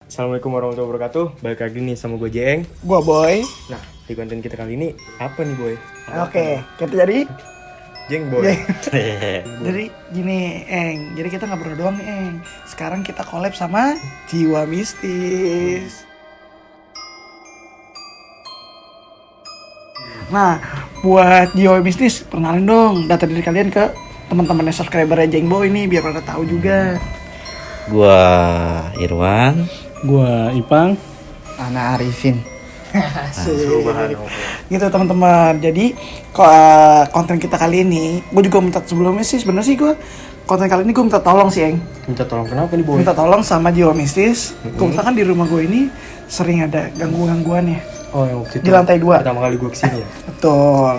Assalamualaikum warahmatullahi wabarakatuh. Balik lagi nih sama gue Jeng. Gua Boy. Nah, di konten kita kali ini apa nih Boy? Oke, kita jadi Jeng Boy. jadi gini, Eng. Jadi kita nggak berdua doang nih, Eng. Sekarang kita collab sama Jiwa Mistis. Nah, buat Jiwa Mistis, perkenalin dong data diri kalian ke teman-teman subscriber Jeng Boy ini biar pada tahu juga. Gua Irwan. Gua Ipang. Ana Arifin. Gitu teman-teman. Jadi konten kita kali ini, gue juga minta sebelumnya sih sebenarnya sih gue konten kali ini gue minta tolong sih, Eng. Minta tolong kenapa nih Boy? Minta tolong sama Jiwa Mistis. Kebetulan kan di rumah gue ini sering ada gangguan-gangguan ya. Oh, yang waktu itu Di lantai 2. pertama kali gue kesini ya. Betul.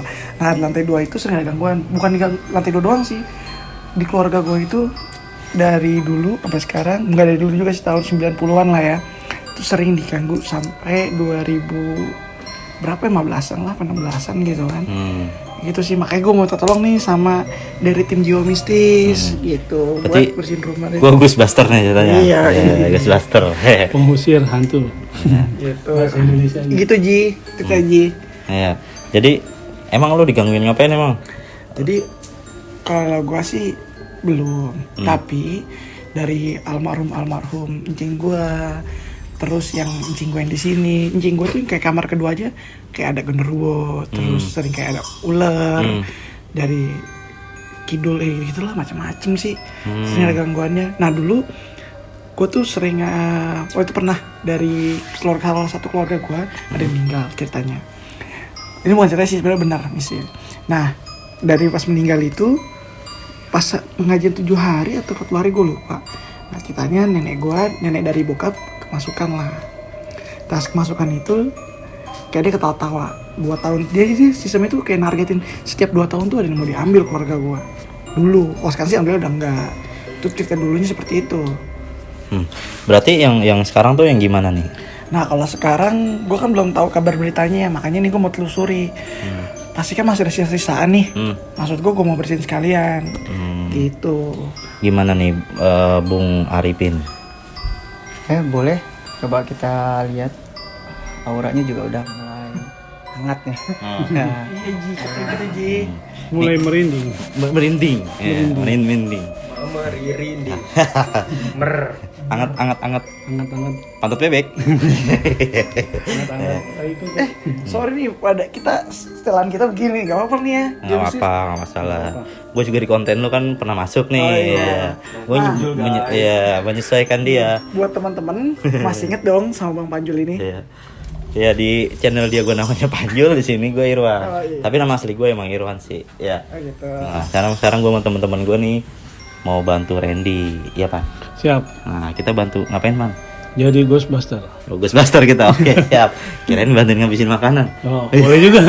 Nah, di lantai 2 itu sering ada gangguan. Bukan di lantai 2 doang sih. Di keluarga gue itu dari dulu sampai sekarang, enggak dari dulu juga sih, tahun 90-an lah ya. Itu sering diganggu sampai 2000 berapa, 15-an lah, 16-an gitu kan. Gitu sih, makanya gue mau minta tolong nih sama dari tim Jiwa Mistis gitu. Berarti buat bersihin rumah deh. Gua Ghostbuster nih ceritanya. Iya. Ghostbuster. Pengusir hantu. Gitu. Bahasa Indonesia. Gitu Ji, kita Ji. Iya. Jadi emang lu digangguin ngapain emang? Jadi kalau gua sih belum, tapi dari almarhum encing gua, terus yang encing gua yang di sini, encing gua tuh kayak kamar kedua aja kayak ada genderuwo, terus sering kayak ada ular dari kidul gitulah, macam-macam sih. Sering ada gangguannya. Nah dulu gua tuh sering itu pernah dari salah satu keluarga gua ada yang meninggal ceritanya. Ini bukan cerita sih, sebenarnya benar misi. Nah, dari pas meninggal itu, pas pengajian 7 hari atau 4 hari gue lupa. Nah, ceritanya nenek dari bokap kemasukan lah. Tas kemasukan itu, kayak dia ketawa-tawa. 2 tahun, dia sistemnya itu kayak nargetin setiap 2 tahun tuh ada yang mau diambil keluarga gue. Dulu, kalau sekarang sih ambil udah enggak. Itu cerita dulunya seperti itu. Berarti yang sekarang tuh yang gimana nih? Nah, kalau sekarang gue kan belum tahu kabar beritanya ya, makanya nih gue mau telusuri. Pasti kan masih ada sisa-sisaan nih. Maksud gue mau bersihin sekalian. Gitu. Gimana nih Bung Arifin? Boleh coba kita lihat. Auranya juga udah mulai hangat nih. Nah, Iya Ji, gitu Ji. Mulai merinding. Merinding. Merinding. Merinding. Anget. Hangat-hangat. Pantat bebek. Hangat-hangat. Itu Sorry nih, pada kita setelan kita begini, gak apa-apa nih ya. Nggak apa, nggak masalah. Gue juga di konten lu kan pernah masuk nih. Oh, iya. Gue menyesuaikan dia. Buat teman-teman masih inget dong sama Bang Panjul ini. Iya. Ya di channel dia gue namanya Panjul, di sini gue Irwan. Oh, iya. Tapi nama asli gue emang Irwan sih. Ya. Oh gitu. Nah, sekarang gue sama teman-teman gue nih mau bantu Randy, iya Pak. siap. Nah kita bantu ngapain Man? Jadi Ghostbuster. Ghostbuster kita, oke siap. Kirain bantuin ngabisin makanan. Oh, boleh juga.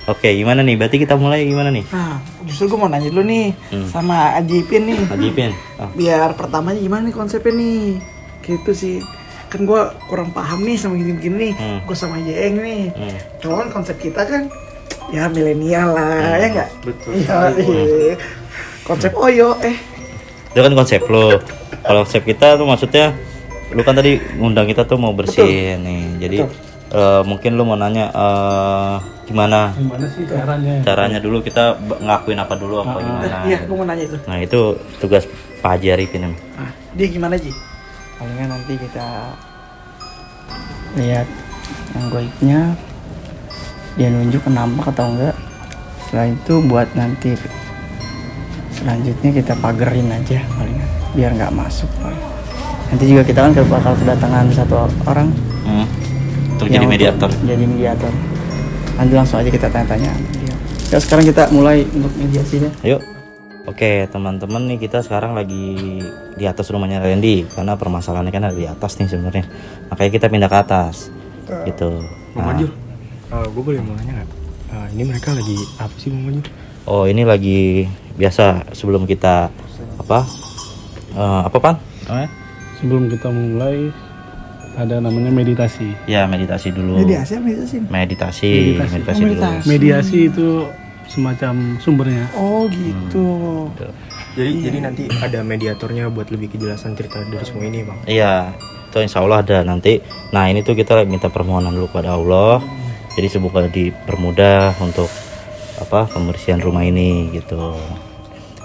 Oke, gimana nih? Berarti kita mulai gimana nih? Nah, justru gue mau nanya dulu nih sama Ajipin nih. Ajipin. Oh. Biar pertamanya gimana nih konsepnya nih. Gitu sih. Kan gue kurang paham nih sama gini-gini nih. Gue sama Jeng nih. Cuman konsep kita kan ya milenial lah, ya enggak? Betul. Iya. Konsep Oyo Itu kan konsep lo. Kalau konsep kita tuh maksudnya, lu kan tadi ngundang kita tuh mau bersihin nih. Jadi mungkin lu mau nanya gimana Gimana sih caranya? dulu kita ngelakuin apa dulu apa gimana? Iya, gue mau nanya itu. Nah itu tugas Pak Haji Arifin. Nah, dia gimana Ji? palingan nanti kita lihat yang goibnya, dia nunjuk nampak atau enggak. Setelah itu buat nanti selanjutnya kita pagerin aja palingan biar nggak masuk paling. Nanti juga kita kan bakal kedatangan satu orang Untuk jadi mediator. Jadi mediator. Nanti langsung aja kita tanya-tanya dia. Ya, sekarang kita mulai untuk mediasinya. Ayo. Oke teman-teman nih, kita sekarang lagi di atas rumahnya Randy karena permasalahannya kan ada di atas nih sebenarnya. Makanya kita pindah ke atas. Gitu. Bang Panjul, gue boleh mau nanya nggak? Ini mereka lagi apa sih Bang Panjul? Oh ini lagi biasa sebelum kita apa Pan? Sebelum kita mulai ada namanya meditasi. Ya meditasi dulu. Mediasi apa meditasi? Meditasi dulu. Meditasi. Mediasi itu semacam sumbernya. Oh gitu. Jadi nanti ada mediatornya buat lebih kejelasan cerita dari semua ini Bang. Iya. itu insya Allah ada nanti. Nah ini tuh kita minta permohonan dulu pada Allah, jadi semoga dipermudah untuk apa pembersihan rumah ini gitu,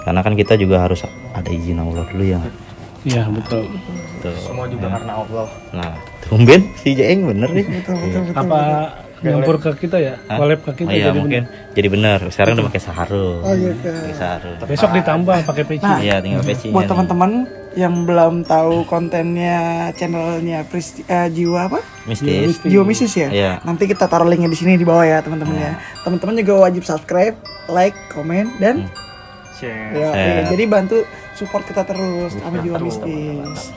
karena kan kita juga harus ada izin Allah dulu ya. Iya betul. Tuh. Semua juga karena Allah. Nah tumben si Jeng bener nih. Apa nyampur ke kita ya? Collab ke kita Oh iya jadi mungkin bener. jadi benar. Sekarang udah pakai sarung. Oh gitu. Pakai sarung. Besok ditambah pakai peci. Nah, Iya tinggal pecinya. Buat nih. teman-teman yang belum tahu kontennya channelnya Jiwa apa? Mistis. Jiwa Mistis ya. Iya. Nanti kita taruh linknya di sini di bawah ya teman-teman ya. Teman-teman juga wajib subscribe, like, komen dan Share. ya, Share. jadi bantu support kita terus sama Jiwa Mistis.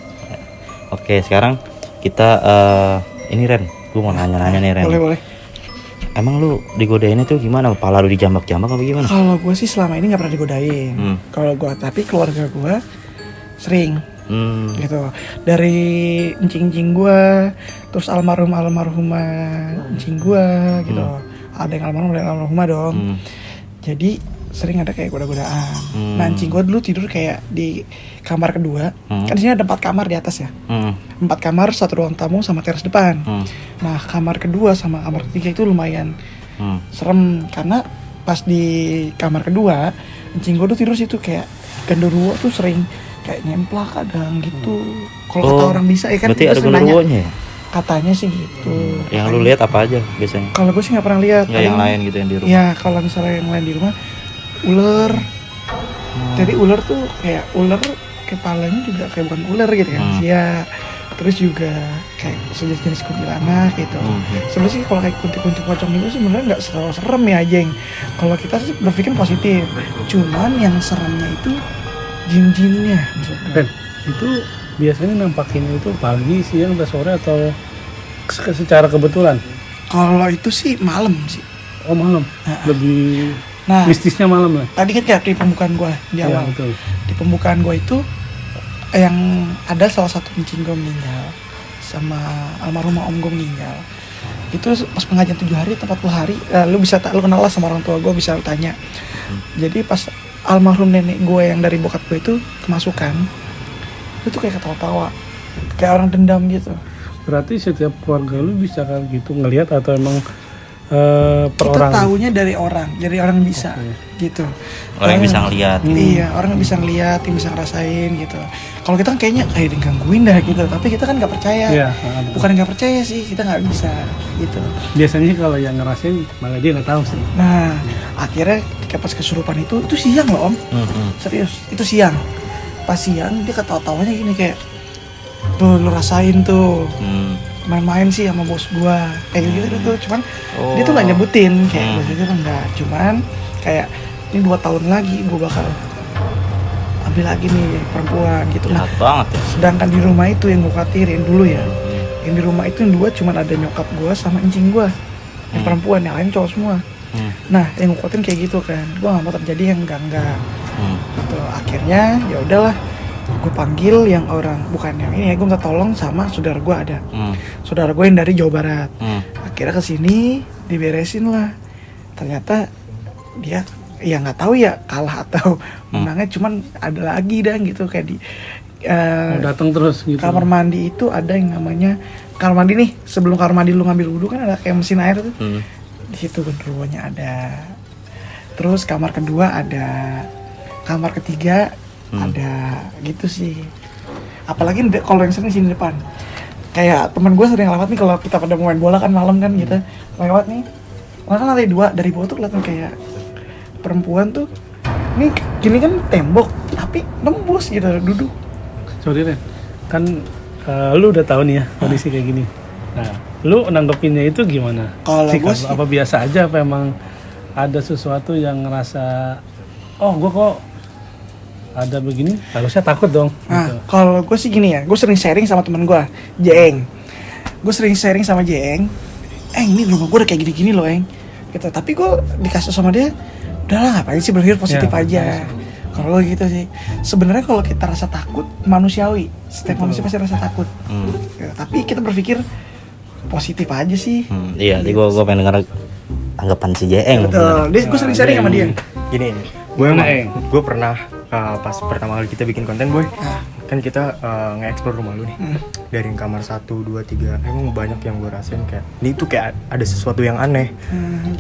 Oke sekarang kita ini Ren, gue mau nanya-nanya nih Ren. Boleh. Emang lu digodainnya tuh gimana? Kepala lu dijambak-jambak apa gimana? Kalau gue sih selama ini nggak pernah digodain. Hmm. Kalau gue, tapi keluarga gue sering gitu. Dari encing-encing gue, terus almarhumah encing gue gitu. Ada yang almarhum, ada yang almarhumah dong. Jadi sering ada kayak goda-godaan. Nah encing gue dulu tidur kayak di kamar kedua. Kan di sini ada 4 kamar di atas ya. 4 kamar, 1 ruang tamu sama teras depan. Nah kamar kedua sama kamar ketiga itu lumayan serem, karena pas di kamar kedua encing gue tuh tidur situ kayak genderuwo tuh sering kayak nyemplak kadang gitu. Kalau kata orang bisa ya kan. Berarti kita ada sering nanya. genderuwonya ya? Katanya sih gitu. Yang lu lihat apa aja biasanya? Kalau gue sih nggak pernah lihat. Nggak yang lain gitu yang di rumah? Ya kalau misalnya yang lain di rumah, ular. Jadi ular tuh kayak ular kepalanya juga kayak bukan ular gitu kan. Ya. Terus juga kayak sejenis kuntilanak gitu. Sebenarnya sih kalau kayak kunti-kunti pocong itu sebenarnya nggak terlalu serem ya Jeng. Kalau kita sih berpikir positif. Cuman yang seremnya itu jin-jinnya maksudnya. Ren, itu biasanya nampakinnya itu pagi, siang, atau sore atau secara kebetulan? Kalau itu sih malam sih. Oh malam, lebih Nah, mistisnya malam lah. tadi kan kayak di pembukaan gue di Iya awal. betul. Di pembukaan gue itu yang ada salah satu encing gue meninggal sama almarhumah om gue meninggal. Itu pas pengajian 7 hari atau 40 hari, lu kenal lah sama orang tua gue, bisa lu tanya. Jadi pas almarhum nenek gue yang dari bokap gue itu kemasukan, itu tuh kayak ketawa-tawa, kayak orang dendam gitu. Berarti setiap keluarga lu bisa kayak gitu ngelihat atau emang per Kita orang? tahunya dari orang bisa gitu. Orang yang bisa ngeliat. Iya, orang yang bisa ngeliat, yang bisa ngerasain gitu. Kalau kita kan kayaknya kayak digangguin dah gitu, tapi kita kan nggak percaya. Iya. Bukan nggak percaya sih, kita nggak bisa gitu. Biasanya kalau yang ngerasain malah dia nggak tahu sih. Nah, akhirnya ketika pas kesurupan itu siang loh om, serius, itu siang. Pas siang dia ketawa-tawanya gini kayak, tuh lu rasain tuh, main-main sih sama bos gua, kayak gitu tuh. Cuman dia tuh nggak nyebutin, kayak bos itu enggak. Cuman kayak ini 2 tahun lagi gua bakal ambil lagi nih perempuan gitu. Nah, Jahat banget ya. sedangkan di rumah itu yang gue khawatirin dulu ya, yang di rumah itu yang 2 cuman ada nyokap gue sama encing gue, yang perempuan, yang lain cowok semua. Nah yang gue khawatirin kayak gitu kan, gue gak mau terjadi yang enggak gitu. Akhirnya ya udahlah, gue panggil yang orang, bukan yang ini ya, gue minta tolong sama saudara gue, ada saudara gue yang dari Jawa Barat. Akhirnya kesini diberesin lah. Ternyata dia ya nggak tahu ya kalah atau menangnya, cuman ada lagi dan gitu kayak di Datang terus gitu. kamar mandi itu ada yang namanya kamar mandi nih, sebelum kamar mandi lu ngambil wudhu kan ada kayak mesin air tuh. Di situ genderuwonya ada. Terus kamar kedua ada, kamar ketiga ada gitu sih. Apalagi kalau yang sering sini depan, kayak teman gue sering lewat nih kalau kita pada mau main bola kan malam kan gitu, lewat nih, kan lantai 2 dari bawah tuh kelihatan kayak perempuan tuh, ini gini kan tembok tapi nembus gitu duduk. Sorry Ren, kan lu udah tahu nih ya kondisi kayak gini. Nah, lu nanggepinnya itu gimana? Kalau Sikap gua sih- apa biasa aja, apa emang ada sesuatu yang ngerasa, oh gua kok ada begini, harusnya takut dong. Nah, Gitu. kalau gue sih gini ya, gue sering sharing sama teman gue, Jeng. Gue sering sharing sama Jeng. Ini rumah gue udah kayak gini-gini loh, gitu. Tapi gue dikasih sama dia, udahlah ngapain sih, berpikir positif Ya, aja. Kalau gitu sih. Sebenarnya kalau kita rasa takut manusiawi, setiap manusia pasti rasa takut. Ya, tapi kita berpikir positif aja sih. Iya, jadi gue pengen denger tanggapan si Jeeng. Betul. Gue sering sharing sama dia. Gini, gue Gimana, Eng? gue pernah pas pertama kali kita bikin konten boy, kan kita nge-explore rumah lu nih. Dari kamar 1, 2, 3 emang banyak yang gue rasain kayak ini tuh kayak ada sesuatu yang aneh.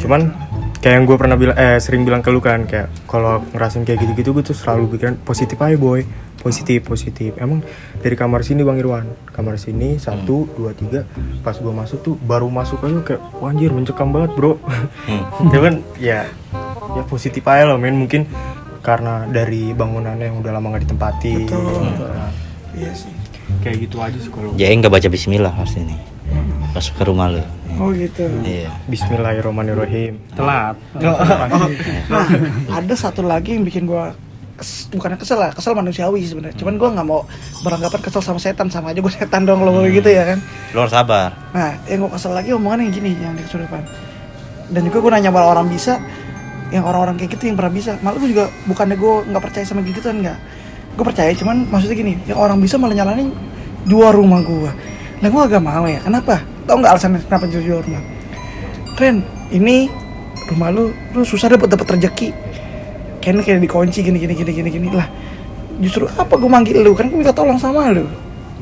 Cuman kayak yang gue pernah sering bilang ke lu kan, kayak kalau ngerasain kayak gitu-gitu gue tuh selalu pikiran positif aja boy, positif. Emang dari kamar sini Bang Irwan, kamar sini 1, 2, 3 pas gue masuk tuh baru masuk aja kayak wah, anjir mencekam banget bro. Cuman ya positif aja loh men, mungkin karena dari bangunannya yang udah lama gak ditempati. Betul. Iya sih. Kayak gitu aja sih kalau. Jadi nggak baca Bismillah pasti nih masuk ke rumah lo. Oh gitu. Iya. Bismillahirrahmanirrahim. Telat. Nah, ada satu lagi yang bikin gue bukannya kesel manusiawi sebenarnya. Cuman gue nggak mau beranggapan kesel sama setan, sama aja gue setan dong kalau gitu ya kan. Lo harus sabar. Nah, yang gue kesel lagi omongan yang gini yang di kesurupan. Dan juga gue nanya sama orang bisa, yang orang-orang kayak gitu yang pernah bisa. Malah gue juga bukannya gue nggak percaya sama gitu kan, nggak. Gue percaya, cuman maksudnya gini, yang orang bisa malah nyalanin jual rumah gue. Nah gue agak mau ya. Kenapa? Tau nggak alasannya kenapa jual rumah? Ren, ini rumah lu susah deh buat dapet rezeki. Kayak dikunci gini lah. Justru apa gue manggil lu, kan gue minta tolong sama lu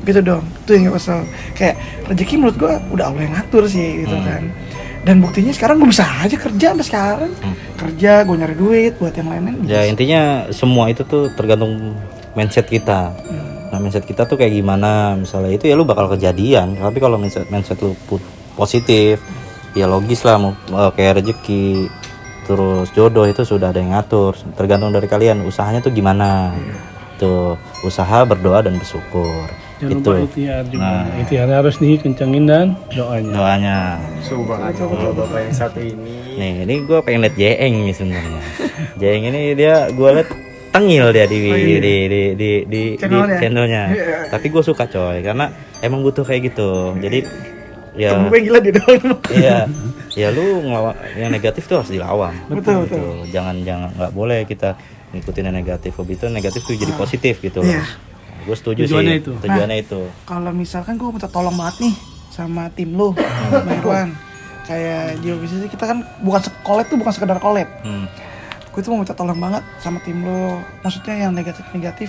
gitu dong. Itu yang gak kesel. Kayak rezeki menurut gue udah Allah yang ngatur sih gitu kan. Dan buktinya sekarang gue bisa aja kerja sampai sekarang. Kerja, gue nyari duit buat yang lain-lain. Ya intinya semua itu tuh tergantung mindset kita. Nah mindset kita tuh kayak gimana, misalnya itu ya lu bakal kejadian. Tapi kalau mindset lu positif, ya logis lah, kayak rezeki terus jodoh itu sudah ada yang ngatur. Tergantung dari kalian usahanya tuh gimana. Tuh usaha, berdoa dan bersyukur. Jangan itu. lupa ikhtiar juga. Ikhtiarnya harus dikencengin dan doanya. Subhanallah bapak yang satu ini. Nih ini gue pengen liat Jeeng nih sebenarnya. Jeeng ini dia gue liat tengil dia di channelnya. Tapi gue suka coy karena emang butuh kayak gitu. Jadi ya Gue yang gila dia doang. iya ya lu ngelawan yang negatif tuh harus dilawan. Betul. Jangan nggak boleh kita ngikutin yang negatif. Hobi itu negatif tuh jadi positif gitu loh. Gue setuju Tujuannya sih itu. tujuannya itu. Kalau misalkan gue minta tolong banget nih sama tim lu, Bang Irwan. Kayak Geobisnis kita kan bukan bukan sekedar collab. Gue tuh mau minta tolong banget sama tim lu. Maksudnya yang negatif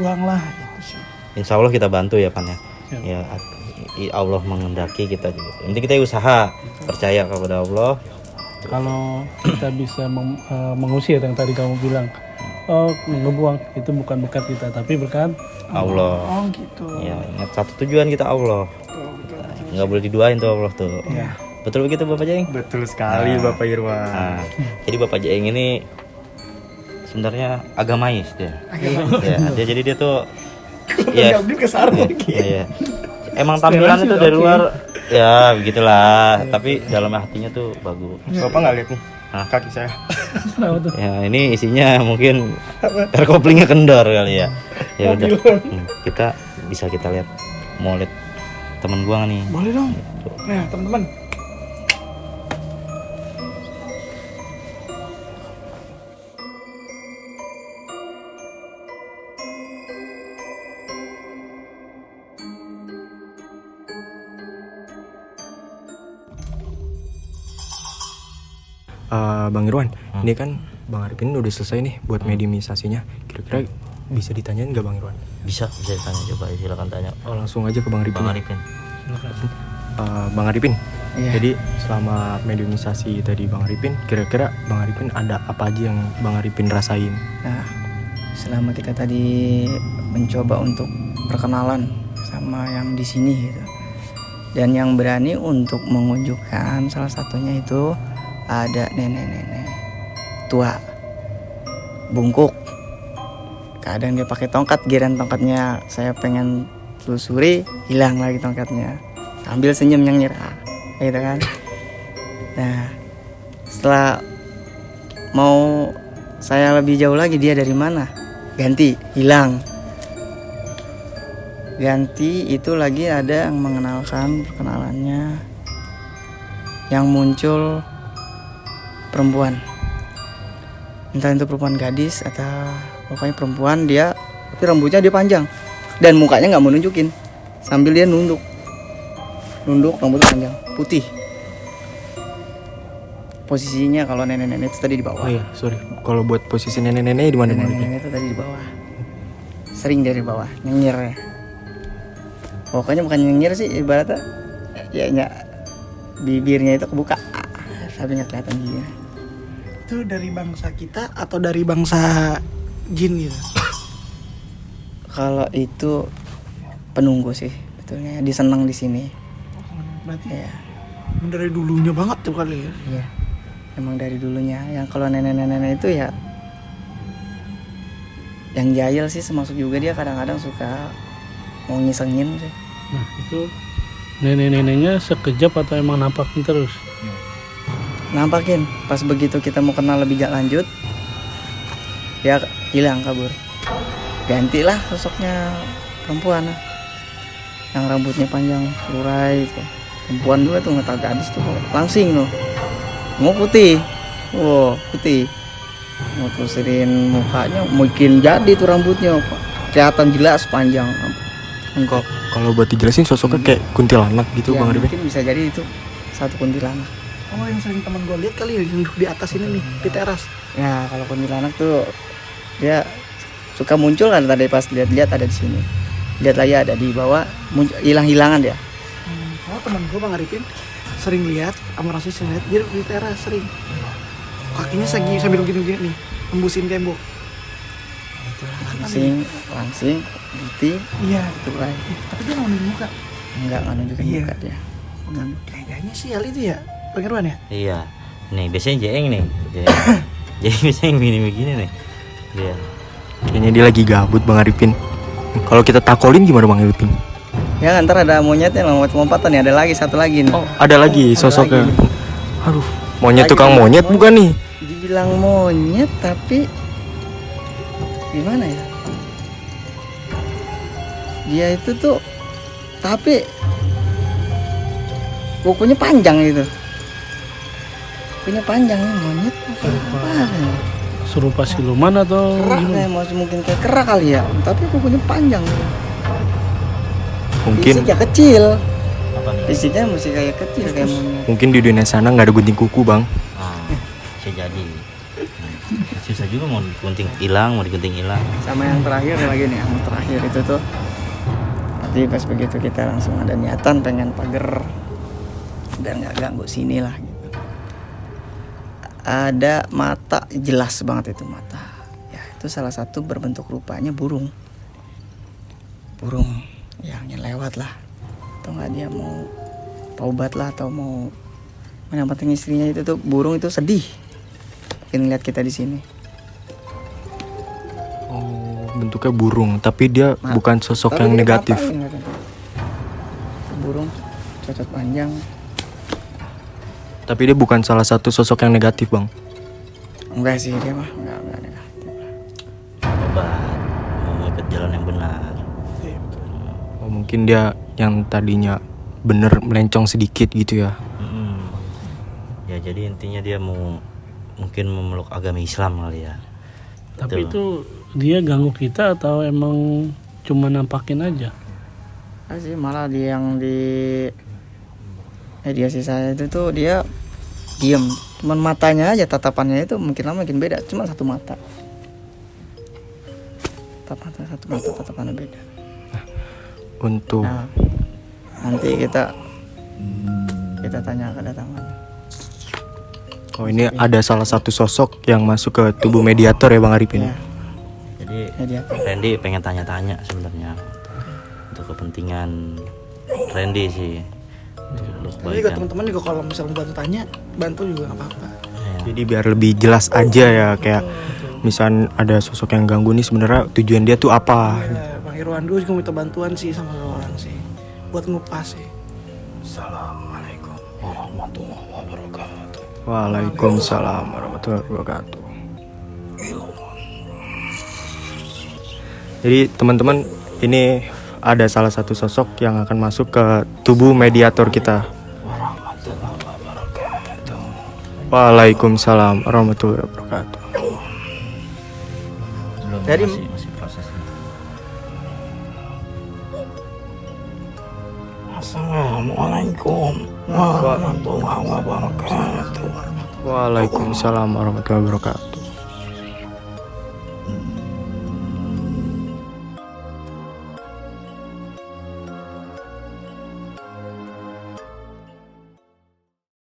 buanglah gitu sih. Insya Allah kita bantu ya Pan ya. Ya Allah mengendaki kita juga. Yang penting kita usaha, percaya kepada Allah. Kalau kita bisa mengusir yang tadi kamu bilang, ngebuang itu bukan berkat kita tapi berkat Allah. Oh gitu. Ya, ingat satu tujuan kita Allah. Nggak boleh diduain tuh Allah tuh. Betul begitu Bapak Jeeng? Betul sekali Bapak Irwan. Nah, jadi Bapak Jeeng ini sebenarnya agamais dia. Ya, jadi dia tuh ya, iya. Emang tampilan itu dari luar ya begitulah, tapi dalam hatinya tuh bagus. Bapak nggak lihat nih kaki saya? Ya ini isinya mungkin terkoplingnya kendor kali ya. Ya udah, kita bisa kita lihat, mau lihat temen gua nih. Boleh dong. Nah teman-teman. Bang Irwan, ini kan Bang Arifin udah selesai nih buat mediumisasinya. Kira-kira bisa ditanyain nggak Bang Irwan? Bisa ditanya, coba silakan tanya. Oh, langsung aja ke Bang Arifin. Bang Arifin. Bang Arifin, Iya. jadi selama mediumisasi tadi Bang Arifin, kira-kira Bang Arifin ada apa aja yang Bang Arifin rasain? Nah, selama kita tadi mencoba untuk perkenalan sama yang di sini gitu, dan yang berani untuk mengunjukkan salah satunya itu ada nenek-nenek tua bungkuk. Kadang dia pakai tongkat, giran tongkatnya saya pengen telusuri, hilang lagi tongkatnya sambil senyum yang nyerah gitu kan. Nah setelah mau saya lebih jauh lagi, dia dari mana, ganti, hilang, ganti. Itu lagi ada yang mengenalkan perkenalannya, yang muncul perempuan, entah itu perempuan gadis atau pokoknya perempuan. Dia tapi rambutnya dia panjang dan mukanya nggak mau nunjukin, sambil dia nunduk, rambutnya panjang putih. Posisinya kalau nenek-nenek itu tadi di bawah. Oh iya, sorry. Kalau buat posisi nenek-nenek di mana Bang Arifin? Nenek-nenek itu tadi di bawah. sering dari bawah nyengir ya. Pokoknya bukan nyengir sih, ibaratnya ya bibirnya itu kebuka tapi nggak kelihatan gini. Itu dari bangsa kita atau dari bangsa jin gitu? Kalau itu penunggu sih betulnya, disenang di sini. Berarti Ya, dari dulunya banget tuh kali ya. iya. Emang dari dulunya. Yang kalau nenek-nenek itu ya yang jahil sih, termasuk juga dia kadang-kadang suka mau ngisengin sih. Nah itu nenek-neneknya sekejap atau emang nampakin terus? Nampakin pas begitu kita mau kenal lebih lanjut dia hilang, kabur. Gantilah sosoknya perempuan yang rambutnya panjang lurai itu. Perempuan juga tuh, nggak tahu gadis tuh, langsing tuh, mau putih, wow putih, mau terusin mukanya mungkin jadi tuh rambutnya kelihatan jelas panjang. Kok kalau buat dijelasin sosoknya kayak kuntilanak gitu Ya, Bang Arifin? mungkin bisa jadi itu satu kuntilanak. Oh, yang sering teman gue lihat kali ya, yang duduk di atas ini nih, di teras. Ya kalau kuntilanak tuh dia suka muncul kan, tadi pas lihat-lihat ada di sini, lihat lagi ada di bawah, hilang-hilangan dia. Oh, teman gue Bang Arifin sering lihat, sama Rasul sering lihat dia duduk di teras sering. Kakinya sambil gini-gini nih, embusin tembok. Langsing putih Iya. lurai. Tapi dia nggak nunjukin muka. Enggak nunjukin Iya. muka dia. Kayaknya sih hal itu ya, Bang Irwan ya. Iya. Nih biasanya Jeng nih. Jadi biasanya begini-begini nih. Dia. Kayaknya dia lagi gabut Bang Arifin. Kalau kita takolin gimana Bang Arifin? Ya ntar ada monyetnya, lompat-lompatan nih, ada lagi satu lagi nih. Oh, ada lagi sosoknya. lagi. Aduh, monyet Lagi tukang nih. monyet bukan nih? Dibilang monyet tapi gimana ya? Dia itu tuh tapi kukunya panjang gitu. Kukunya panjang nih, monyet apa ya? Serupa siluman atau Kerak gimana? kayak mungkin kayak kerak kali ya, tapi kukunya panjang. Mungkin Fisiknya kecil. Apa nih? Fisiknya mesti kayak kecil kayak monyet. mungkin di dunia sana nggak ada gunting kuku Bang. Ah, bisa jadi. Susah juga mau digunting hilang, mau digunting hilang. Sama yang terakhir ada lagi nih, yang terakhir itu tuh. Nanti pas begitu kita langsung ada niatan pengen pagar biar nggak ganggu sini lah gitu. Ada mata, jelas banget itu mata. Ya itu salah satu berbentuk rupanya burung. Burung yang lewat lah. Atau nggak dia mau taubat lah atau mau menyelamatkan istrinya, itu tuh burung itu sedih. Mungkin lihat kita di sini. Oh, bentuknya burung, tapi dia Nah, bukan sosok tapi yang dia negatif. patah, ini katanya. Burung cocok panjang. Tapi dia bukan salah satu sosok yang negatif Bang. Enggak sih, dia mah enggak negatif. Tobat, mau ikut jalan yang benar. Oh, mungkin dia yang tadinya bener melencong sedikit gitu ya. Mm-mm. Ya jadi intinya dia mau mungkin memeluk agama Islam kali ya. Tapi Betul. itu dia ganggu kita atau emang cuma nampakin aja? Ah sih malah dia yang di mediasi saya itu tuh dia diem, cuman matanya aja, tatapannya itu mungkin lama makin beda, cuma satu mata. Satu mata tatapannya beda. Untuk Nah, nanti kita tanya kedatangan. oh ini ada salah satu sosok yang masuk ke tubuh mediator ya Bang Arifin. Ya, Jadi mediator. Randy pengen tanya-tanya sebenarnya untuk kepentingan Randy sih. Untuk Tapi juga kebaikan. teman-teman juga kalau misalnya bantu tanya, bantu juga nggak apa-apa. Ya. Jadi biar lebih jelas aja ya, kayak misal ada sosok yang ganggu nih sebenarnya tujuan dia tuh apa. Ya, Bang Irwan dulu juga minta bantuan sih sama orang sih, buat ngupas sih. Assalamualaikum warahmatullahi wabarakatuh. Waalaikumsalam warahmatullahi wabarakatuh. Jadi teman-teman, ini ada salah satu sosok yang akan masuk ke tubuh mediator kita. Waalaikumsalam warahmatullahi wabarakatuh. Belum, Dari- masih proses. Assalamualaikum warahmatullahi wabarakatuh. Waalaikumsalam warahmatullahi wabarakatuh.